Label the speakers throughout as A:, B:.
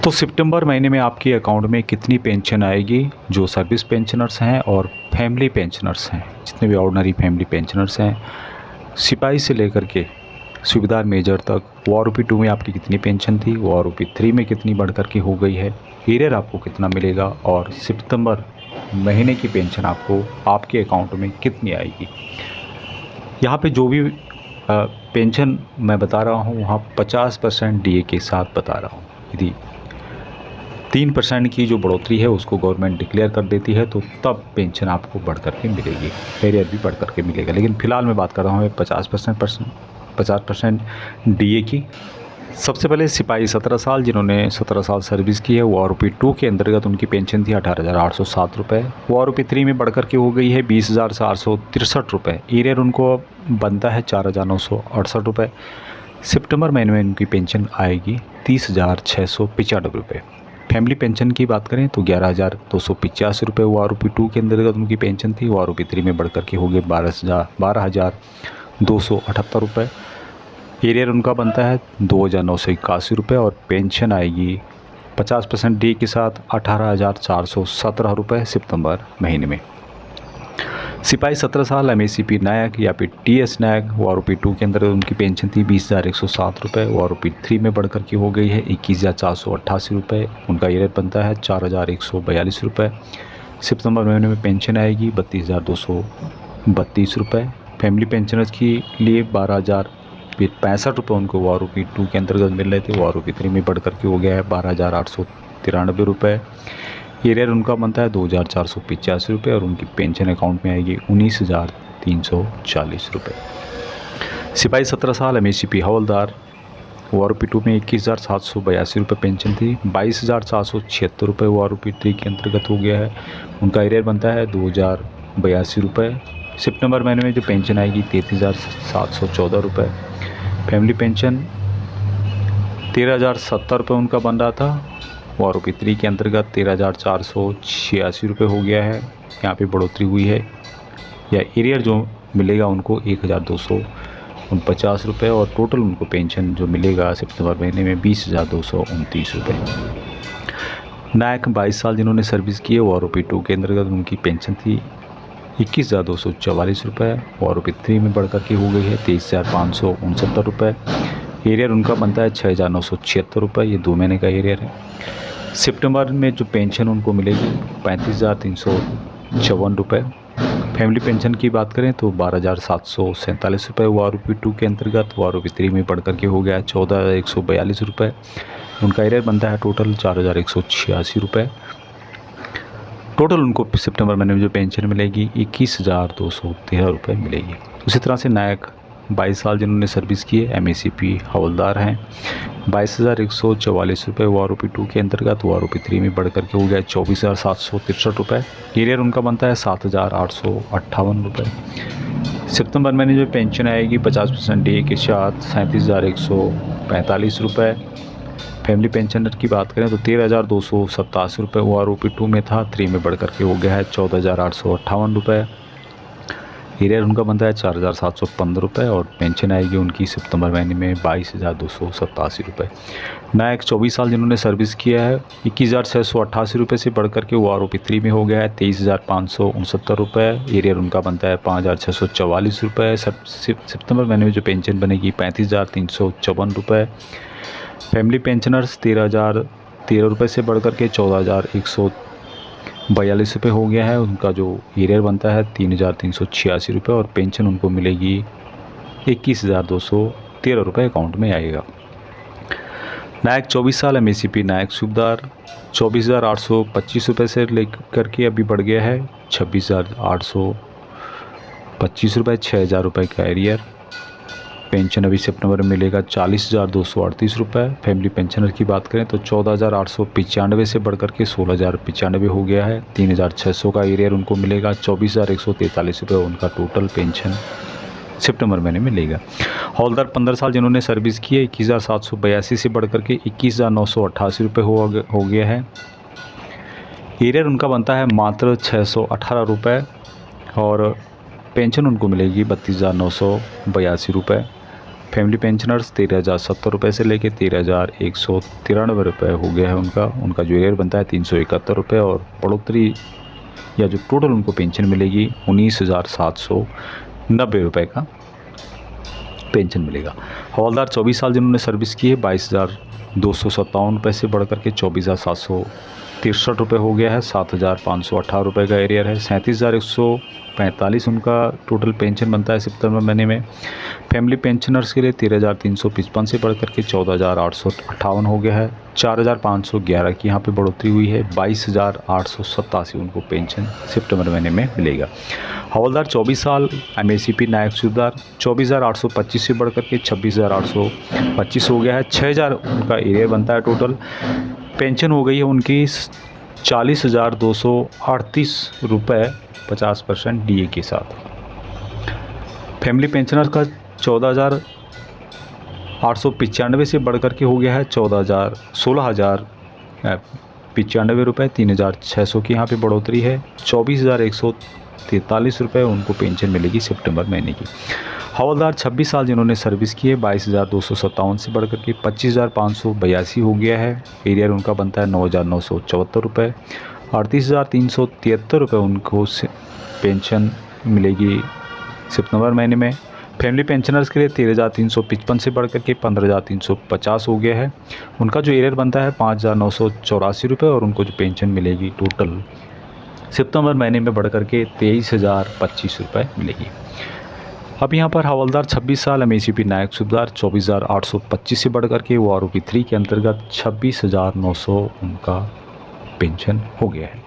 A: तो सितंबर महीने में आपके अकाउंट में कितनी पेंशन आएगी जो सर्विस पेंशनर्स हैं और फैमिली पेंशनर्स हैं, जितने भी ऑर्डिनरी फैमिली पेंशनर्स हैं, सिपाही से लेकर के सूबेदार मेजर तक। ORP-2 में आपकी कितनी पेंशन थी, ORP-3 में कितनी बढ़ कर के हो गई है, एरियर आपको कितना मिलेगा और सितंबर महीने की पेंशन आपको आपके अकाउंट में कितनी आएगी। यहाँ पे जो भी पेंशन मैं बता रहा हूँ वहाँ 50% DA के साथ बता रहा हूँ। यदि 3% की जो बढ़ोतरी है उसको गवर्नमेंट डिक्लेयर कर देती है तो तब पेंशन आपको बढ़ कर के मिलेगी, एरियर भी बढ़ कर के मिलेगा। लेकिन फ़िलहाल मैं बात कर रहा हूँ 50% DA की। सबसे पहले सिपाही 17 साल, जिन्होंने 17 साल सर्विस की है, ORP-2 के अंतर्गत उनकी पेंशन थी 18,807 रुपये। ORP-3 में बढ़ कर के हो गई है 20,463 रुपये। एरियर उनको बनता है 4,968 रुपये। सितंबर महीने में उनकी पेंशन आएगी 30,695 रुपये। फैमिली पेंशन की बात करें तो 11,285 रुपये ORP-2 के अंतर्गत उनकी पेंशन थी। ORP-3 में बढ़ कर के हो गए 12,278 रुपये। एरियर उनका बनता है 2,981 रुपये और पेंशन आएगी 50% DA के साथ 18,417 रुपये सितंबर महीने में। सिपाही 17 साल, MACP नायक या फिर TS नायक, ORP-2 के अंदर उनकी पेंशन थी 20,107 रुपये। ORP-3 में बढ़ कर के हो गई है 21,488 रुपये। उनका एरियर बनता है 4,142 रुपये। सितंबर महीने में पेंशन आएगी 32,232 रुपये। फैमिली पेंशनर्स के लिए 12,065 रुपये उनको ORP-2 के अंतर्गत मिल रहे थे। ORP-3 में बढ़ कर के हो गया है 12,893 रुपये। एरियर उनका बनता है 2,485 रुपये और उनकी पेंशन अकाउंट में आएगी 19,340 रुपये। सिपाही 17 साल, MACP हवलदार, ORP-2 में 21,782 रुपये पेंशन थी। 22,476 रुपये ORP-3 के अंतर्गत हो गया है। उनका एरियर बनता है 2,082 रुपये। सितंबर महीने में जो पेंशन आएगी 33,714 रुपये। फैमिली पेंशन 13,070 रुपये उनका बन रहा था। ORP-3 के अंतर्गत 13,486 रुपये हो गया है। यहाँ पे बढ़ोतरी हुई है। या एरियर जो मिलेगा उनको 1,249 रुपये और टोटल उनको पेंशन जो मिलेगा सितंबर महीने में 20,229 रुपये। नायक 22 साल, जिन्होंने सर्विस की है, ORP-2 के अंतर्गत उनकी पेंशन थी 21,244 रुपये। ORP-3 में बढ़ कर के हो गई है 23,569 रुपये। एरियर उनका बनता है 6,976 रुपये। ये 2 महीने का एरियर है। सितंबर में जो पेंशन उनको मिलेगी 35,354 रुपये। फैमिली पेंशन की बात करें तो 12,747 रुपये ORP-2 के अंतर्गत। ORP-3 में बढ़ कर के हो गया 14,142 रुपये। उनका एरियर बनता है टोटल 4,186 रुपये। टोटल उनको सितंबर महीने में जो पेंशन मिलेगी 21,213 रुपये मिलेगी। उसी तरह से नायक 22 साल, जिन्होंने सर्विस की है, MACP हवलदार हैं, 22,144 रुपये ORP-2 के अंतर्गत। ORP-3 में बढ़ कर के हो गया 24,763 रुपये। एरियर उनका बनता है 7,858 रुपये। सितंबर महीने जो पेंशन आएगी 50% DA के साथ 37,145 रुपये। फैमिली पेंशनर की बात करें तो 13,287 रुपये ORP-2 में था। 3 में बढ़ कर के हो गया है 14,858 रुपये। एरियर उनका बनता है 4,715 रुपये और पेंशन आएगी उनकी सितंबर महीने में 22,287 रुपये। नायक 24 साल, जिन्होंने सर्विस किया है, 21,688 रुपये से बढ़ कर के ORP-3 में हो गया है 23,569 रुपये। एरियर उनका बनता है 5,644 रुपये। सितंबर महीने में जो पेंशन बनेगी 35,354 रुपये। फैमिली पेंशनर्स 13,013 रुपये से बढ़ कर के 14,142 रुपये हो गया है। उनका जो एरियर बनता है 3,386 रुपये और पेंशन उनको मिलेगी 21,213 रुपये अकाउंट में आएगा। नायक 24 साल, MACP नायक सूबेदार, 24,825 रुपये से लेकर के अभी बढ़ गया है 26,825 रुपये। 6,000 रुपये का एरियर। पेंशन अभी सितंबर में मिलेगा 40,238 रुपये। फैमिली पेंशनर की बात करें तो 14,895 से बढ़ कर के 16,095 हो गया है। 3,600 का एरियर उनको मिलेगा। 24,143 रुपये उनका टोटल पेंशन सितंबर महीने में मिलेगा। हवलदार 15 साल, जिन्होंने सर्विस की है, 21,782 से बढ़ कर के 21,988 रुपये हो गया है। एरियर उनका बनता है मात्र 618 रुपये और पेंशन उनको मिलेगी 32,982 रुपये। फैमिली पेंशनर्स 13,070 रुपये से लेके 13,193 रुपये हो गया है उनका जो एरियर बनता है 371 रुपये, और बढ़ोतरी या जो टोटल उनको पेंशन मिलेगी 19,790 रुपये का पेंशन मिलेगा। हवलदार 24 साल जिन्होंने सर्विस की है 22,257 रुपये से बढ़ करके 24,763 रुपये हो गया है। 7,518 रुपये का एरियर है। 37,145 उनका टोटल पेंशन बनता है सितंबर महीने में। फैमिली पेंशनर्स के लिए 13,355 से बढ़ करके 14,858 हो गया है। 4,511 की यहाँ पे बढ़ोतरी हुई है। 22,887 उनको पेंशन सितंबर महीने में मिलेगा। हवलदार 24 साल MACP नायक सूबेदार 24,825 से बढ़ करके 26,825 हो गया है। 6,000 उनका एरियर बनता है टोटल। पेंशन हो गई है उनकी 40,238 रुपये 50% DA के साथ। फैमिली पेंशनर का 14,895 से बढ़ करके हो गया है 16,095 रुपये 3,600 की यहाँ पे बढ़ोतरी है। 24,143 रुपये उनको पेंशन मिलेगी सितंबर महीने की। हवलदार 26 साल जिन्होंने सर्विस की है 22,257 से बढ़ करके 25,582 हो गया है। एरियर उनका बनता है 9,974 रुपये। 38,373 रुपये उनको पेंशन मिलेगी सितंबर महीने में। फैमिली पेंशनर्स के लिए 13,355 से बढ़ करके 15,350 हो गया है। उनका जो एरियर बनता है 5,984 रुपये, और उनको जो पेंशन मिलेगी टोटल सितंबर महीने में बढ़ करके 23,025 रुपये मिलेगी। अब यहाँ पर हवलदार 26 साल MACP नायक सूबेदार 24,825 से बढ़ करके वो ROP 3 के अंतर्गत 26,900 उनका पेंशन हो गया है।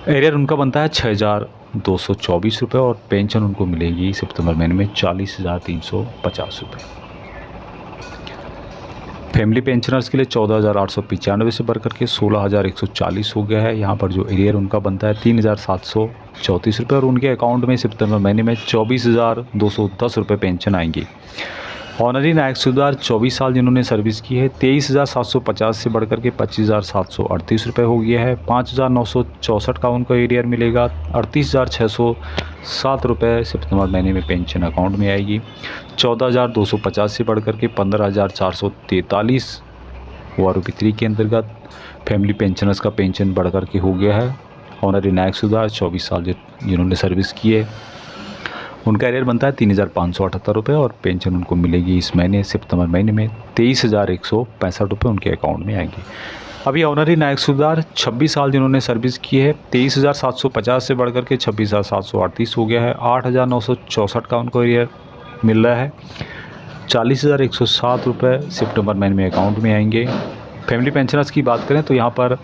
A: एरियर उनका बनता है 6,224 रुपये, और पेंशन उनको मिलेगी सितंबर महीने में 40,350 रुपये। फैमिली पेंशनर्स के लिए 14,895 से बढ़ करके 16,140 हो गया है। यहाँ पर जो एरियर उनका बनता है 3,734 रुपये, और उनके अकाउंट में सितंबर महीने में 24,210 रुपये पेंशन आएंगी। ऑनरी नायक सूबेदार 24 साल जिन्होंने सर्विस की है 23,750 से बढ़ करके 25,738 रुपये हो गया है। 5,964 का उनको एरियर मिलेगा। 38,607 रुपये सितंबर महीने में पेंशन अकाउंट में आएगी। 14,250 से बढ़ करके 15,443 ROP 3 के अंतर्गत फैमिली पेंशनर्स का पेंशन बढ़ करके हो गया है। ऑनरी नायक सूबेदार 24 साल जिन्होंने सर्विस की है उनका एरियर बनता है 3,578 रुपये, और पेंशन उनको मिलेगी इस महीने सितंबर महीने में 23,165 रुपये उनके अकाउंट में आएंगे। अभी ऑनरी नायक सूबेदार 26 साल जिन्होंने सर्विस की है 23,750 से बढ़ करके 26,738 हो गया है। 8,964 का उनको एरियर मिल रहा है। 40,107 रुपये सितंबर महीने में अकाउंट में आएंगे। फैमिली पेंशनर्स की बात करें तो यहाँ पर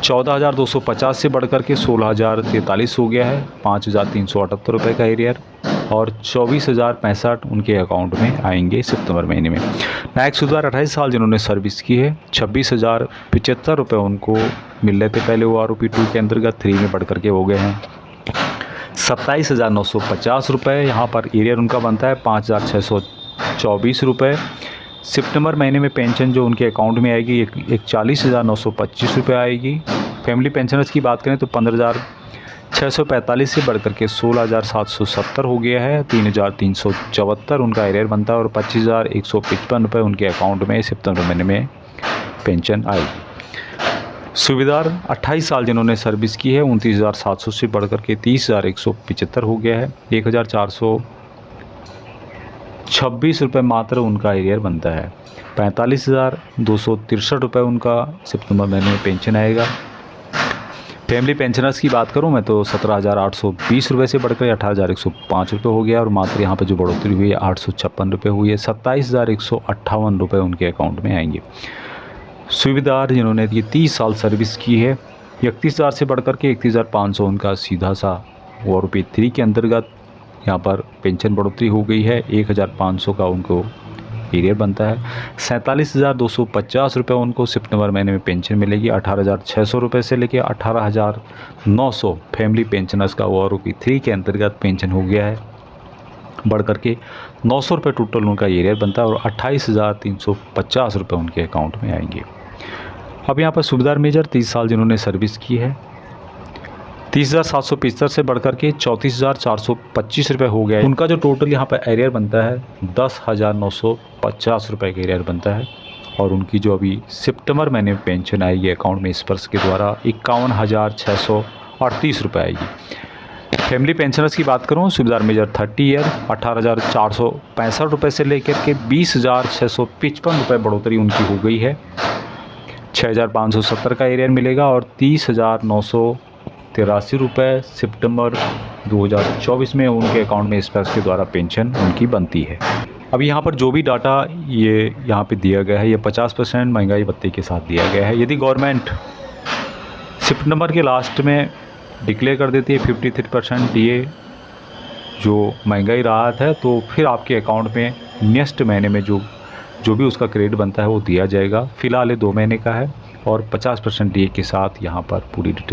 A: 14,250 से बढ़ करके 16,043 हो गया है। 5,378 रुपये का एरियर, और 24,065 उनके अकाउंट में आएंगे सितंबर महीने में। नायक सूबेदार 28 साल जिन्होंने सर्विस की है 26,075 रुपये उनको मिल रहे थे पहले, वो ROP 2 के अंतर्गत 3 में बढ़ करके हो गए हैं 27,950 रुपये। यहाँ पर एरियर उनका बनता है 5,624 रुपये। सितंबर महीने में पेंशन जो उनके अकाउंट में आएगी एक 40,925 रुपये आएगी। फैमिली पेंशनर्स की बात करें तो 15,645 से बढ़ करके 16,770 हो गया है। 3,374 उनका एरियर बनता है, और 25,155 रुपये उनके अकाउंट में सितंबर महीने में पेंशन आएगी। सूबेदार 28 साल जिन्होंने सर्विस की है 29,700 से बढ़ करके 30,175 हो गया है। 1,426 रुपये मात्र उनका एरियर बनता है। 45,263 रुपये उनका सितंबर महीने में पेंशन आएगा। फैमिली पेंशनर्स की बात करूं मैं तो 17,820 रुपये से बढ़कर 18,105 रुपये हो गया, और मात्र यहाँ पर जो बढ़ोतरी हुई है 856 रुपये हुई है। 27,158 रुपये उनके अकाउंट में आएंगे। सूबेदार जिन्होंने ये 30 साल सर्विस की है 31,000 से बढ़कर के 31,500 उनका सीधा सा ROP 3 के अंतर्गत यहाँ पर पेंशन बढ़ोतरी हो गई है। 1,500 का उनको एरियर बनता है। 47,250 रुपये उनको सितंबर महीने में पेंशन मिलेगी। 18,600 रुपये से लेकर 18,900 फैमिली पेंशनर्स का ROP 3 के अंतर्गत पेंशन हो गया है, बढ़ करके 900 रुपये टोटल उनका एरियर बनता है, और 28,350 रुपये उनके अकाउंट में आएंगे। अब यहाँ पर सूबेदार मेजर 30 साल जिन्होंने सर्विस की है 30,775 से बढ़कर के 34,425 रुपये हो गया है। उनका जो टोटल यहाँ पर एरियर बनता है 10,950 रुपये का एरियर बनता है। और उनकी जो अभी सितंबर महीने में पेंशन आएगी अकाउंट में इस वर्ष के द्वारा 51,638 रुपये आएगी। फैमिली पेंशनर्स की बात करूँ, सुबेदार मेजर 30 ईयर 18,465 रुपये से लेकर के 20,655 रुपये बढ़ोतरी उनकी हो गई है। 6,570 का एरियर मिलेगा और 30,983 रुपये सितंबर 2024 में उनके अकाउंट में इस वर्ष के द्वारा पेंशन उनकी बनती है। अभी यहाँ पर जो भी डाटा ये यहाँ पे दिया गया है ये 50% महंगाई भत्ते के साथ दिया गया है। यदि गवर्नमेंट सितंबर के लास्ट में डिक्लेयर कर देती है 53% डीए जो महंगाई राहत है, तो फिर आपके अकाउंट में नेक्स्ट महीने में जो भी उसका क्रेडिट बनता है वो दिया जाएगा। फ़िलहाल ये 2 महीने का है और 50% डीए के साथ यहाँ पर पूरी डिटेल